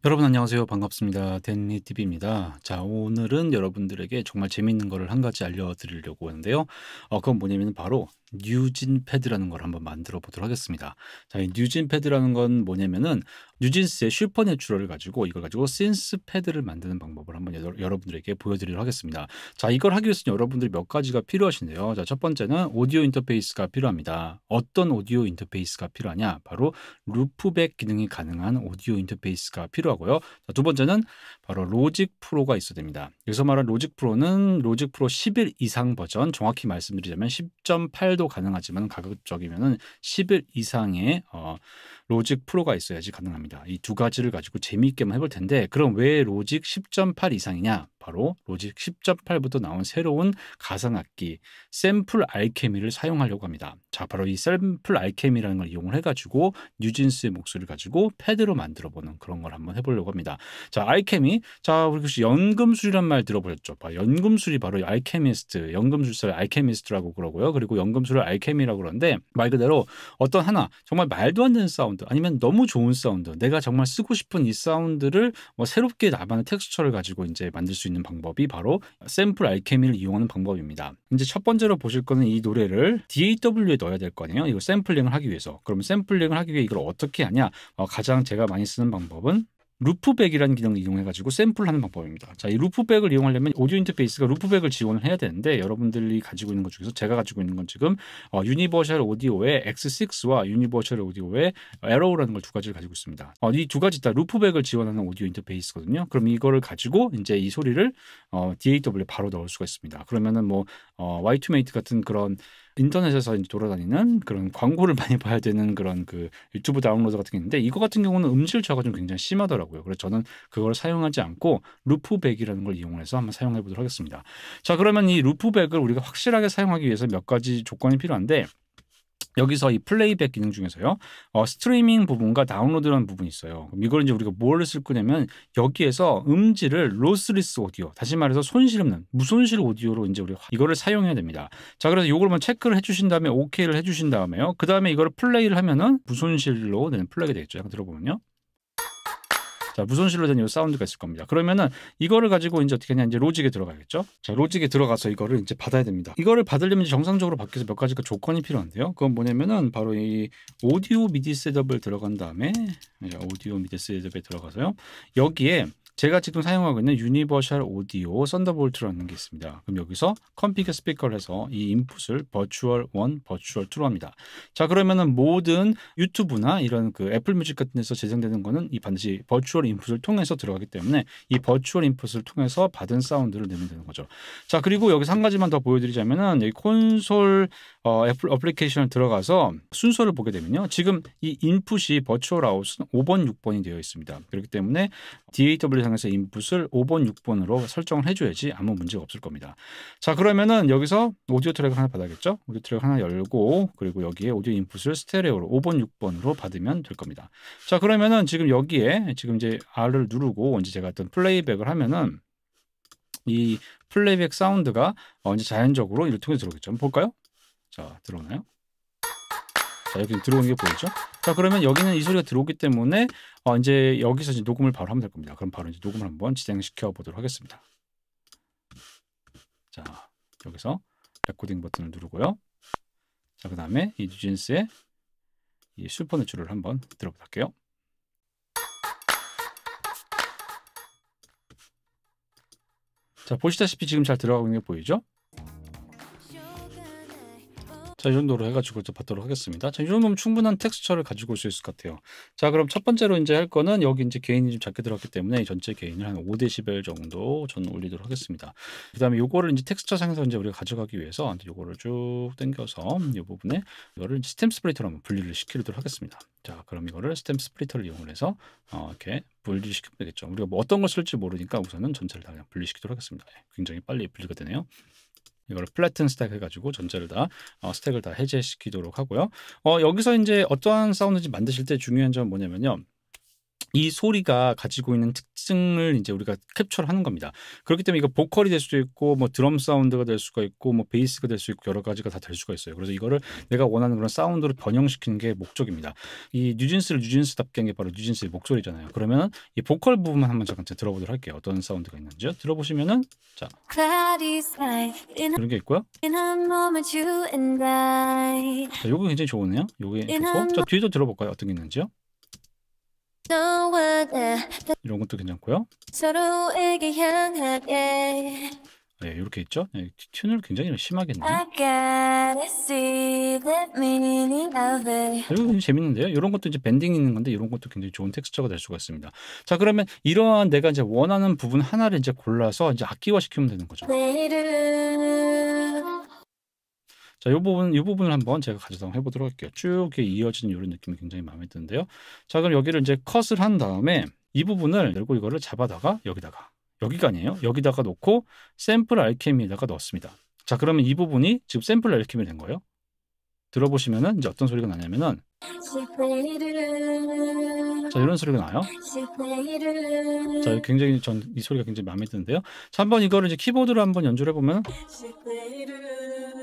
여러분 안녕하세요. 반갑습니다. 댄니TV입니다. 자, 오늘은 여러분들에게 정말 재밌는 거를 한 가지 알려드리려고 하는데요. 그건 뭐냐면 바로 뉴진 패드라는 걸 한번 만들어 보도록 하겠습니다. 자, 이 뉴진 패드라는 건 뭐냐면은 뉴진스의 슈퍼내추럴을 가지고 이걸 가지고 신스 패드를 만드는 방법을 한번 여러분들에게 보여드리도록 하겠습니다. 자, 이걸 하기 위해서는 여러분들이 몇 가지가 필요하신데요. 자, 첫 번째는 오디오 인터페이스가 필요합니다. 어떤 오디오 인터페이스가 필요하냐? 바로 루프백 기능이 가능한 오디오 인터페이스가 필요하고요. 자, 두 번째는 바로 로직 프로가 있어야 됩니다. 여기서 말하는 로직 프로는 로직 프로 11 이상 버전, 정확히 말씀드리자면 10.8도 가능하지만 가급적이면은 11 이상의 로직 프로가 있어야지 가능합니다. 이 두 가지를 가지고 재미있게만 해볼 텐데, 그럼 왜 로직 10.8 이상이냐? 바로 로직 10.8부터 나온 새로운 가상악기 샘플 알케미를 사용하려고 합니다. 자, 바로 이 샘플 알케미라는 걸 이용을 해가지고 뉴진스의 목소리를 가지고 패드로 만들어보는 그런 걸 한번 해보려고 합니다. 자, 알케미. 자, 우리 혹시 연금술이란 말 들어보셨죠? 연금술이 바로 알케미스트, 연금술사를 알케미스트라고 그러고요. 그리고 연금술을 알케미라고 그러는데, 말 그대로 어떤 하나 정말 말도 안 되는 사운드, 아니면 너무 좋은 사운드, 내가 정말 쓰고 싶은 이 사운드를 새롭게 나만의 텍스처를 가지고 이제 만들 수 있는 방법이 바로 샘플 알케미를 이용하는 방법입니다. 이제 첫 번째로 보실 거는 이 노래를 DAW에 넣어야 될 거 아니에요. 이거 샘플링을 하기 위해서. 그럼 샘플링을 하기 위해 이걸 어떻게 하냐? 가장 제가 많이 쓰는 방법은 루프백이라는 기능을 이용해가지고 샘플하는 방법입니다. 자, 이 루프백을 이용하려면 오디오 인터페이스가 루프백을 지원을 해야 되는데, 여러분들이 가지고 있는 것 중에서 제가 가지고 있는 건 지금 유니버셜 오디오의 X6와 유니버셜 오디오의 에로우라는 걸 두 가지를 가지고 있습니다. 이 두 가지 다 루프백을 지원하는 오디오 인터페이스거든요. 그럼 이거를 가지고 이제 이 소리를 DAW에 바로 넣을 수가 있습니다. 그러면은 Y2Mate 같은 그런 인터넷에서 이제 돌아다니는 그런 광고를 많이 봐야 되는 그런 그 유튜브 다운로드 같은 게 있는데, 이거 같은 경우는 음질 저하가 좀 굉장히 심하더라고요. 그래서 저는 그걸 사용하지 않고 루프백이라는 걸 이용해서 한번 사용해 보도록 하겠습니다. 자, 그러면 이 루프백을 우리가 확실하게 사용하기 위해서 몇 가지 조건이 필요한데, 여기서 이 플레이백 기능 중에서요, 스트리밍 부분과 다운로드라는 부분이 있어요. 그럼 이걸 이제 우리가 뭘 쓸 거냐면, 여기에서 음질을 로스리스 오디오, 다시 말해서 손실 없는 무손실 오디오로 이제 우리가 이거를 사용해야 됩니다. 자, 그래서 이걸 체크를 해주신 다음에 OK를 해주신 다음에요, 그 다음에 이거를 플레이를 하면은 무손실로 되는 플레이가 되겠죠. 약간 들어보면요. 자, 무손실로 된 이 사운드가 있을 겁니다. 그러면은 이거를 가지고 이제 어떻게 하냐, 이제 로직에 들어가겠죠. 자, 로직에 들어가서 이거를 이제 받아야 됩니다. 이거를 받으려면 이제 정상적으로 받기 위해서 몇 가지가 조건이 필요한데요. 그건 뭐냐면은 바로 이 오디오 미디 셋업을 들어간 다음에, 오디오 미디 셋업에 들어가서요, 여기에 제가 지금 사용하고 있는 유니버셜 오디오 썬더볼트라는 게 있습니다. 그럼 여기서 컴피그 스피커를 해서 이 인풋을 버추얼 1, 버추얼 2로 합니다. 자, 그러면은 모든 유튜브나 이런 그 애플 뮤직 같은 데서 재생되는 거는 이 반드시 버추얼 인풋을 통해서 들어가기 때문에 이 버추얼 인풋을 통해서 받은 사운드를 내면 되는 거죠. 자, 그리고 여기서 한 가지만 더 보여드리자면은, 여기 콘솔 애플 어플리케이션을 들어가서 순서를 보게 되면요, 지금 이 인풋이 버추얼 아웃은 5번, 6번이 되어 있습니다. 그렇기 때문에 DAW 상에서 인풋을 5번, 6번으로 설정을 해줘야지 아무 문제가 없을 겁니다. 자, 그러면은 여기서 오디오 트랙을 하나 받아야겠죠? 오디오 트랙 하나 열고, 그리고 여기에 오디오 인풋을 스테레오로 5번, 6번으로 받으면 될 겁니다. 자, 그러면은 지금 여기에 지금 이제 R을 누르고 이제 제가 어떤 플레이백을 하면은 이 플레이백 사운드가 이제 자연적으로 이를 통해서 들어오겠죠. 한번 볼까요? 자, 들어오나요? 자, 여기 들어오는 게 보이죠? 자, 그러면 여기는 이 소리가 들어오기 때문에 이제 여기서 이제 녹음을 바로 하면 될 겁니다. 그럼 바로 이제 녹음을 한번 진행시켜 보도록 하겠습니다. 자, 여기서 레코딩 버튼을 누르고요. 자, 그 다음에 이 뉴진스의 이 슈퍼내추럴을 한번 들어볼게요. 자, 보시다시피 지금 잘 들어가고 있는 게 보이죠? 자, 이 정도로 해가지고 이제 받도록 하겠습니다. 자, 이 정도면 충분한 텍스처를 가지고 올 수 있을 것 같아요. 자, 그럼 첫 번째로 이제 할 거는, 여기 이제 게인이 좀 작게 들어갔기 때문에 전체 게인을 한 5dB 정도 저는 올리도록 하겠습니다. 그 다음에 요거를 이제 텍스처 상에서 이제 우리가 가져가기 위해서 요거를 쭉 당겨서 이 부분에 이거를 스템 스플리터로 한번 분리를 시키도록 하겠습니다. 자, 그럼 이거를 스템 스플리터를 이용해서 이렇게 분리시키면 되겠죠. 우리가 어떤 걸 쓸지 모르니까 우선은 전체를 다 그냥 분리시키도록 하겠습니다. 굉장히 빨리 분리가 되네요. 이걸 플래튼 스택 해가지고 전체를 다 스택을 다 해제시키도록 하고요. 여기서 이제 어떠한 사운드인지 만드실 때 중요한 점은 뭐냐면요, 이 소리가 가지고 있는 특징을 이제 우리가 캡처를 하는 겁니다. 그렇기 때문에 이거 보컬이 될 수도 있고 뭐 드럼 사운드가 될 수가 있고 뭐 베이스가 될 수 있고 여러 가지가 다 될 수가 있어요. 그래서 이거를 내가 원하는 그런 사운드로 변형시키는 게 목적입니다. 이 뉴진스를 뉴진스답게 한 게 바로 뉴진스의 목소리잖아요. 그러면 이 보컬 부분만 한번 잠깐 들어보도록 할게요. 어떤 사운드가 있는지요. 들어보시면은 자 이런 게 있고요. 자, 요거 굉장히 좋으네요. 요게 좋고 자 뒤에도 들어볼까요? 어떤 게 있는지요. 이런 것도 괜찮고요. 네, 이렇게 있죠. 네, 튠을 굉장히 심하게 했네요. 이거 굉장히 재밌는데요. 이런 것도 이제 밴딩이 있는 건데 이런 것도 굉장히 좋은 텍스처가 될 수가 있습니다. 자, 그러면 이러한 내가 이제 원하는 부분 하나를 이제 골라서 이제 악기화 시키면 되는 거죠. 자, 이 부분을 한번 제가 가져다 해보도록 할게요. 쭉 이어지는 이런 느낌이 굉장히 마음에 드는데요. 자, 그럼 여기를 이제 컷을 한 다음에 이 부분을 열고 이거를 잡아다가 여기가 아니에요. 여기다가 놓고 샘플 알케미에다가 넣었습니다. 자, 그러면 이 부분이 지금 샘플 알케미 된 거예요. 들어보시면은 이제 어떤 소리가 나냐면은 자, 이런 소리가 나요. 자, 굉장히 이 소리가 굉장히 마음에 드는데요. 자, 한번 이거를 이제 키보드로 한번 연주를 해보면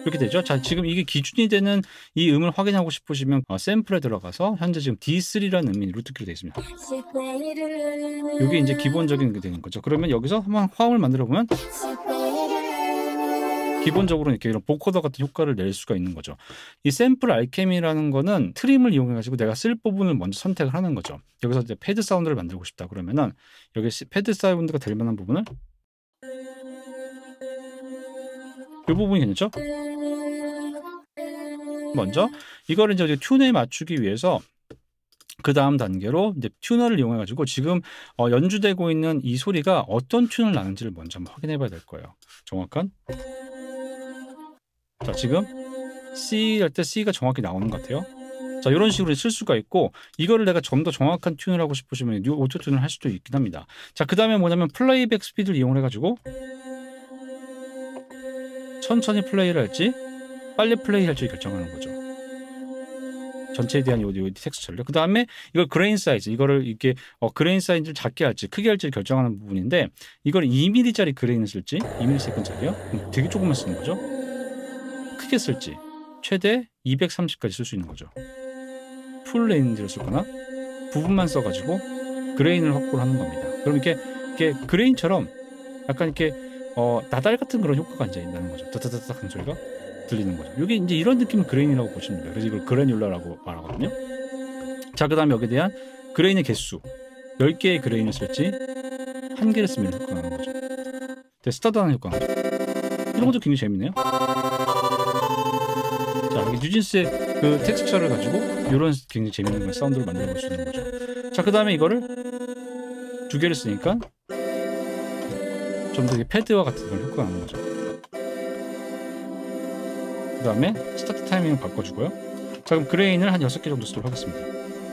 이렇게 되죠. 자, 지금 이게 기준이 되는 이 음을 확인하고 싶으시면 샘플에 들어가서 현재 지금 D3라는 음이 루트키로 되어 있습니다. 이게 이제 기본적인 게 되는 거죠. 그러면 여기서 한번 화음을 만들어 보면 기본적으로 이렇게 이런 보코더 같은 효과를 낼 수가 있는 거죠. 이 샘플 알케미라는 거는 트림을 이용해 가지고 내가 쓸 부분을 먼저 선택을 하는 거죠. 여기서 이제 패드 사운드를 만들고 싶다 그러면은 여기 패드 사운드가 될 만한 부분을 이 부분이 괜찮죠? 먼저 이거를 이제 튠에 맞추기 위해서 그 다음 단계로 이제 튜너를 이용해 가지고 지금 연주되고 있는 이 소리가 어떤 튠을 나는지를 먼저 한번 확인해 봐야 될 거예요. 정확한. 자, 지금 C 할 때 C가 정확히 나오는 것 같아요. 자, 이런 식으로 쓸 수가 있고 이거를 내가 좀 더 정확한 튠을 하고 싶으시면 오토 튠을 할 수도 있긴 합니다. 자, 그 다음에 뭐냐면 플레이백 스피드를 이용해 가지고 천천히 플레이를 할지 빨리 플레이 할지 결정하는 거죠. 전체에 대한 요 텍스처를요. 그 다음에 이걸 그레인 사이즈, 이거를 이렇게 그레인 사이즈를 작게 할지 크게 할지 결정하는 부분인데 이걸 2mm짜리 그레인을 쓸지 2ms이요. 되게 조금만 쓰는 거죠. 크게 쓸지 최대 230까지 쓸 수 있는 거죠. 풀 레인지를 쓸거나 부분만 써가지고 그레인을 확보를 하는 겁니다. 그럼 이렇게 그레인처럼 약간 이렇게 나달 같은 그런 효과가 이제 있다는 거죠. 따따따따 하는 소리가 들리는 거죠. 이게 이제 이런 느낌은 그레인이라고 보시면 돼요. 그래서 이걸 그래뉼라라고 말하거든요. 자, 그 다음에 여기에 대한 그레인의 개수 10개의 그레인을 쓸지 1개를 쓰면 효과가 나는 거죠. 스타드하는 효과가 나죠. 이런 것도 굉장히 재밌네요. 자, 여기 뉴진스의 그 텍스처를 가지고 이런 굉장히 재밌는 사운드를 만들어 볼 수 있는 거죠. 자, 그 다음에 이거를 2개를 쓰니까 좀 더 패드와 같은 그런 효과가 나는 거죠. 그 다음에 스타트 타이밍을 바꿔주고요. 자, 그럼 그레인을 한 6개 정도 쓰도록 하겠습니다.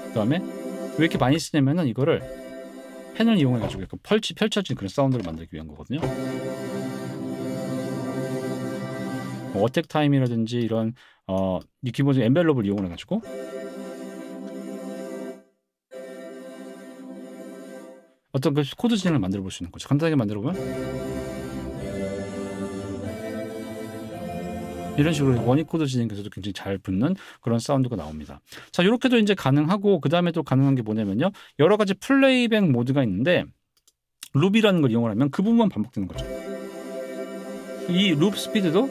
그 다음에 왜 이렇게 많이 쓰냐면은 이거를 펜을 이용해 가지고 약간 펼쳐진 그런 사운드를 만들기 위한 거거든요. 어택 타임이라든지 이런 이 기본적인 엔벨롭을 이용해 가지고 어떤 그 코드 진행을 만들어 볼 수 있는 거죠. 간단하게 만들어 보면 이런 식으로 원익 코드 진행에서도 굉장히 잘 붙는 그런 사운드가 나옵니다. 자, 이렇게도 이제 가능하고 그 다음에 또 가능한 게 뭐냐면요. 여러 가지 플레이백 모드가 있는데 룹이라는 걸 이용을 하면 그 부분만 반복되는 거죠. 이 룹 스피드도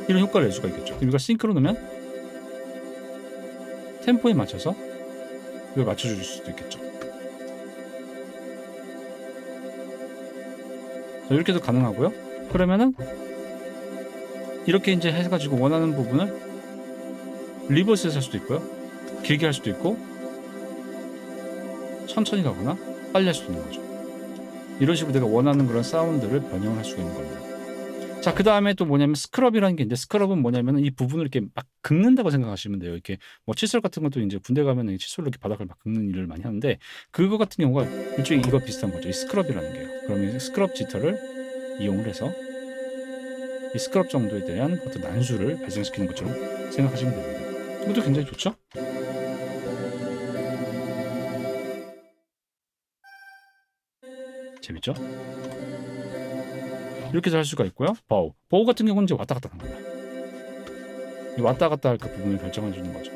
이런 효과를 낼 수가 있겠죠. 그럼 이걸 싱크로 넣으면 템포에 맞춰서 이걸 맞춰줄 수도 있겠죠. 자, 이렇게도 가능하고요. 그러면은 이렇게 이제 해가지고 원하는 부분을 리버스해서 할 수도 있고요. 길게 할 수도 있고 천천히 가거나 빨리 할 수도 있는 거죠. 이런 식으로 내가 원하는 그런 사운드를 변형을 할 수가 있는 겁니다. 자, 그 다음에 또 뭐냐면 스크럽이라는 게 있는데 스크럽은 뭐냐면 이 부분을 이렇게 막 긁는다고 생각하시면 돼요. 이렇게 뭐 칫솔 같은 것도 이제 군대 가면 칫솔로 이렇게 바닥을 막 긁는 일을 많이 하는데 그거 같은 경우가 일종의 이거 비슷한 거죠. 이 스크럽이라는 게요. 그러면 스크럽 지터를 이용을 해서 이 스크럽 정도에 대한 어떤 난수를 발생시키는 것처럼 생각하시면 됩니다. 이것도 굉장히 좋죠? 재밌죠? 이렇게 해서 할 수가 있고요. 보우 같은 경우는 이제 왔다 갔다 하는 거야. 이 왔다 갔다 할 그 부분을 결정해 주는 거죠.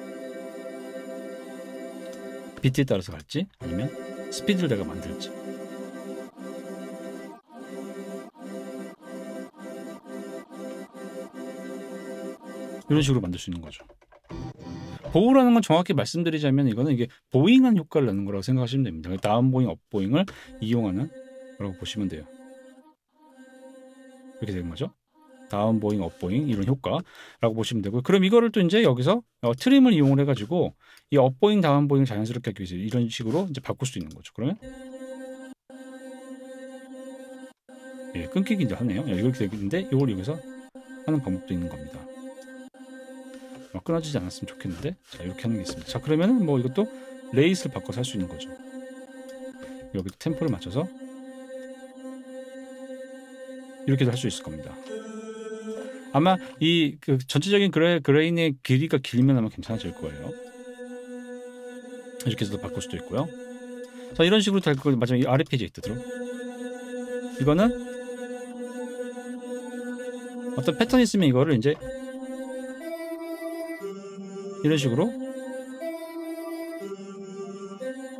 비트에 따라서 갈지 아니면 스피드를 내가 만들지. 이런 식으로 만들 수 있는 거죠. 보우라는 건 정확히 말씀드리자면 이거는 이게 보잉한 효과를 내는 거라고 생각하시면 됩니다. 다운보잉, 업보잉을 이용하는 거라고 보시면 돼요. 이렇게 되는 거죠. 다운보잉, 업보잉 이런 효과라고 보시면 되고요. 그럼 이거를 또 이제 여기서 트림을 이용을 해가지고 이 업보잉, 다운보잉 자연스럽게 하기 위해서 이런 식으로 이제 바꿀 수 있는 거죠. 그러면 예, 끊기기 이제 하네요. 이렇게 되는데 이걸 여기서 하는 방법도 있는 겁니다. 끊어지지 않았으면 좋겠는데 자 이렇게 하는 게 있습니다. 자 그러면은 뭐 이것도 레이스를 바꿔서 할 수 있는 거죠. 여기 템포를 맞춰서 이렇게도 할 수 있을 겁니다. 아마 이 그 전체적인 그레인의 길이가 길면 아마 괜찮아질 거예요. 이렇게 해서도 바꿀 수도 있고요. 자 이런 식으로 될 거 마지막에 아르페지에이트 들어. 이거는 어떤 패턴이 있으면 이거를 이제 이런 식으로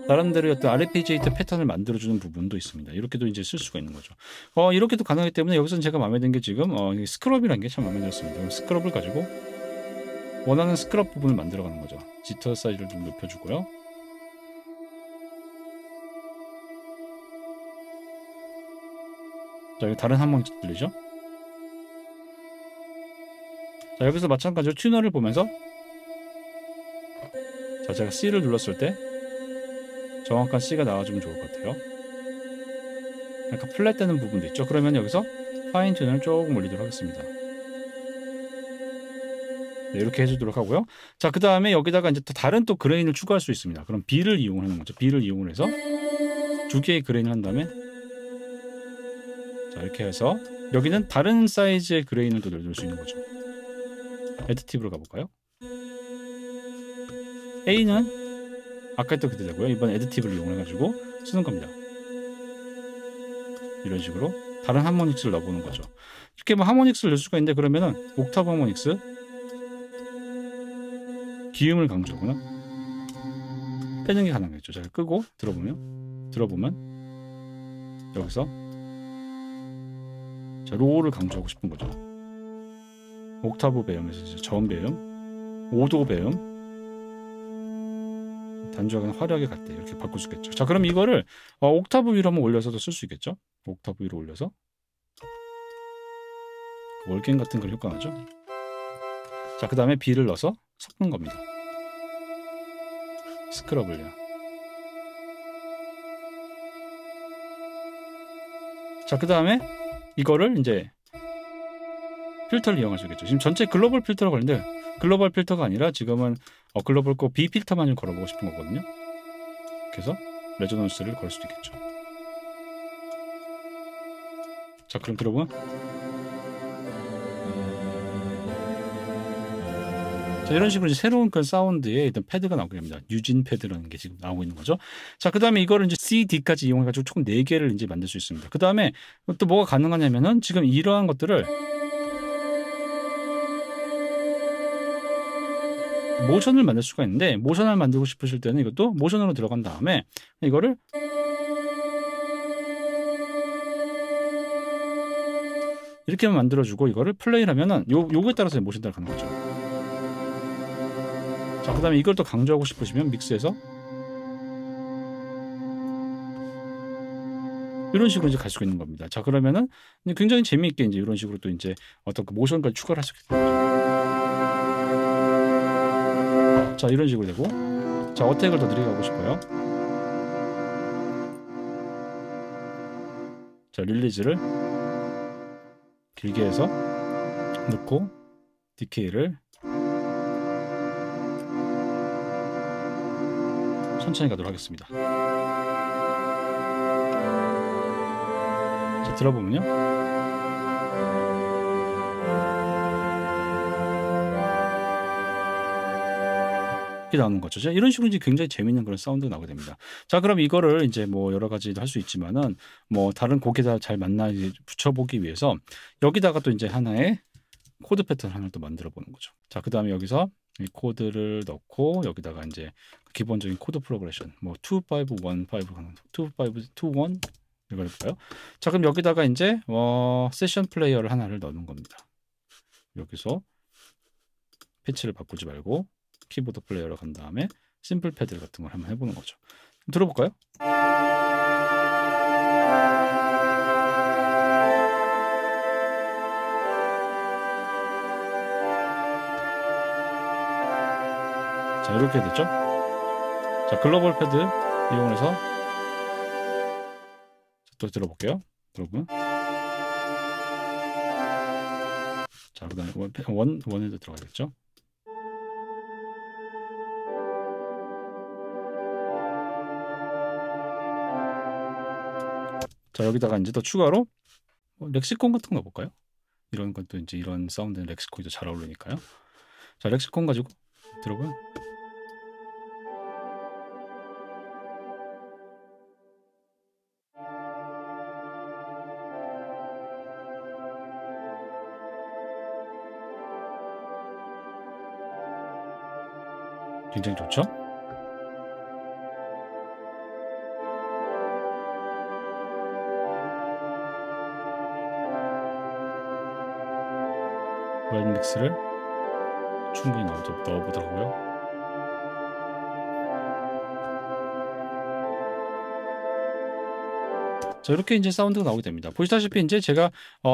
나름대로 어떤 아르페지에이트 패턴을 만들어주는 부분도 있습니다. 이렇게도 이제 쓸 수가 있는 거죠. 이렇게도 가능하기 때문에 여기서는 제가 마음에 든 게 지금 스크럽이라는 게 참 마음에 들었습니다. 스크럽을 가지고 원하는 스크럽 부분을 만들어가는 거죠. 지터 사이즈를 좀 높여주고요. 자, 여기 다른 하모닉 들리죠? 자, 여기서 마찬가지로 튜너를 보면서 자, 제가 C를 눌렀을 때 정확한 C가 나와주면 좋을 것 같아요. 약간 플랫 되는 부분도 있죠. 그러면 여기서 파인 튜너를 조금 올리도록 하겠습니다. 네, 이렇게 해주도록 하고요. 자, 그 다음에 여기다가 이제 또 다른 또 그레인을 추가할 수 있습니다. 그럼 B를 이용하는 거죠. B를 이용을 해서 두 개의 그레인을 한 다음에 자, 이렇게 해서 여기는 다른 사이즈의 그레인을 또 넣을 수 있는 거죠. 에디티브로 가볼까요? A는 아까 했던 그대로고요. 이번 에디티브를 이용해가지고 쓰는 겁니다. 이런 식으로 다른 하모닉스를 넣어보는 거죠. 이렇게 뭐 하모닉스를 넣을 수가 있는데 그러면은 옥타브 하모닉스 기음을 강조하거나 빼는 게 가능하겠죠. 자, 끄고 들어보면 여기서 자, 로우를 강조하고 싶은 거죠. 옥타브 배음에서 이제 저음 배음, 5도 배음 단조하게 화려하게 갈 때 이렇게 바꿀 수 있겠죠. 자, 그럼 이거를 옥타브 위로 한번 올려서도 쓸 수 있겠죠. 옥타브 위로 올려서 월갱 같은 걸 효과하죠. 자, 그 다음에 B를 넣어서 섞는 겁니다. 스크럽을요. 자, 그 다음에 이거를 이제 필터를 이용할 수 있겠죠. 지금 전체 글로벌 필터로 걸리는데 글로벌 필터가 아니라 지금은 글로벌 거 B 필터만 좀 걸어보고 싶은 거거든요. 그래서 레조넌스를 걸 수도 있겠죠. 자, 그럼 들어보면 자, 이런 식으로 이제 새로운 그런 사운드에 일단 패드가 나오게 됩니다. 뉴진 패드라는 게 지금 나오고 있는 거죠. 자, 그 다음에 이거를 이제 C, D까지 이용해가지고 총 4개를 이제 만들 수 있습니다. 그 다음에 또 뭐가 가능하냐면은 지금 이러한 것들을 모션을 만들 수가 있는데 모션을 만들고 싶으실 때는 이것도 모션으로 들어간 다음에 이거를 이렇게만 만들어주고 이거를 플레이를 하면은 요거에 따라서 모션 따라 가는 거죠. 자, 그 다음에 이걸 또 강조하고 싶으시면 믹스해서 이런 식으로 이제 갈 수가 있는 겁니다. 자, 그러면은 굉장히 재미있게 이제 이런 식으로 또 이제 어떤 그 모션까지 추가를 할 수 있게 되는 거죠. 자, 이런 식으로 되고 자, 어택을 더 느리게 하고 싶어요. 자, 릴리즈를 길게 해서 넣고 디케이를 천천히 가도록 하겠습니다. 자, 들어보면요. 이렇게 나오는 거죠. 자, 이런 식으로 이제 굉장히 재밌는 그런 사운드가 나오게 됩니다. 자, 그럼 이거를 이제 뭐 여러 가지도 할 수 있지만은 뭐 다른 곡에다 잘 맞나 이제 붙여보기 위해서 여기다가 또 이제 하나의 코드 패턴 하나를 또 만들어 보는 거죠. 자, 그 다음에 여기서 이 코드를 넣고 여기다가 이제 기본적인 코드 프로그레션 뭐 2515 가는 2521 이걸 해볼까요? 자, 그럼 여기다가 이제 세션 플레이어를 하나를 넣는 겁니다. 여기서 피치를 바꾸지 말고 키보드 플레이어로 간 다음에 심플 패드 같은 걸 한번 해보는 거죠. 들어볼까요? 자, 이렇게 됐죠? 자, 글로벌 패드 이용해서 또 들어볼게요, 여러분. 자, 그 다음에 원에도 들어가겠죠? 자, 여기다가 이제 또 추가로 렉시콘 같은 거 넣어볼까요? 이런 것도 이제 이런 사운드는 렉시콘이 더 잘 어울리니까요. 자, 렉시콘 가지고 들어보면 굉장히 좋죠? 웹 믹스를 충분히 넣어보더라고요. 자, 이렇게 이제 사운드가 나오게 됩니다. 보시다시피 이제 제가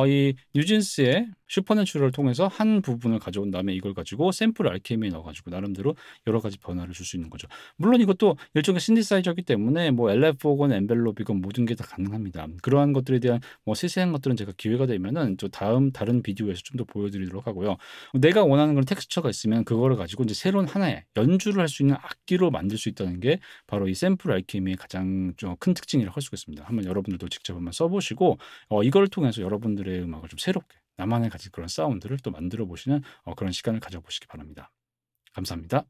이 뉴진스의 슈퍼내추럴을 통해서 한 부분을 가져온 다음에 이걸 가지고 샘플 RKM에 넣어가지고 나름대로 여러 가지 변화를 줄 수 있는 거죠. 물론 이것도 일종의 신디사이저이기 때문에 뭐 LF4건 엔벨롭이건 모든 게 다 가능합니다. 그러한 것들에 대한 뭐 세세한 것들은 제가 기회가 되면은 또 다른 비디오에서 좀 더 보여드리도록 하고요. 내가 원하는 그런 텍스처가 있으면 그거를 가지고 이제 새로운 하나의 연주를 할 수 있는 악기로 만들 수 있다는 게 바로 이 샘플 RKM의 가장 좀 큰 특징이라고 할 수가 있습니다. 한번 여러분들도 직접 한번 써보시고 이걸 통해서 여러분들의 음악을 좀 새롭게 나만의 가진 그런 사운드를 또 만들어 보시는 그런 시간을 가져보시기 바랍니다. 감사합니다.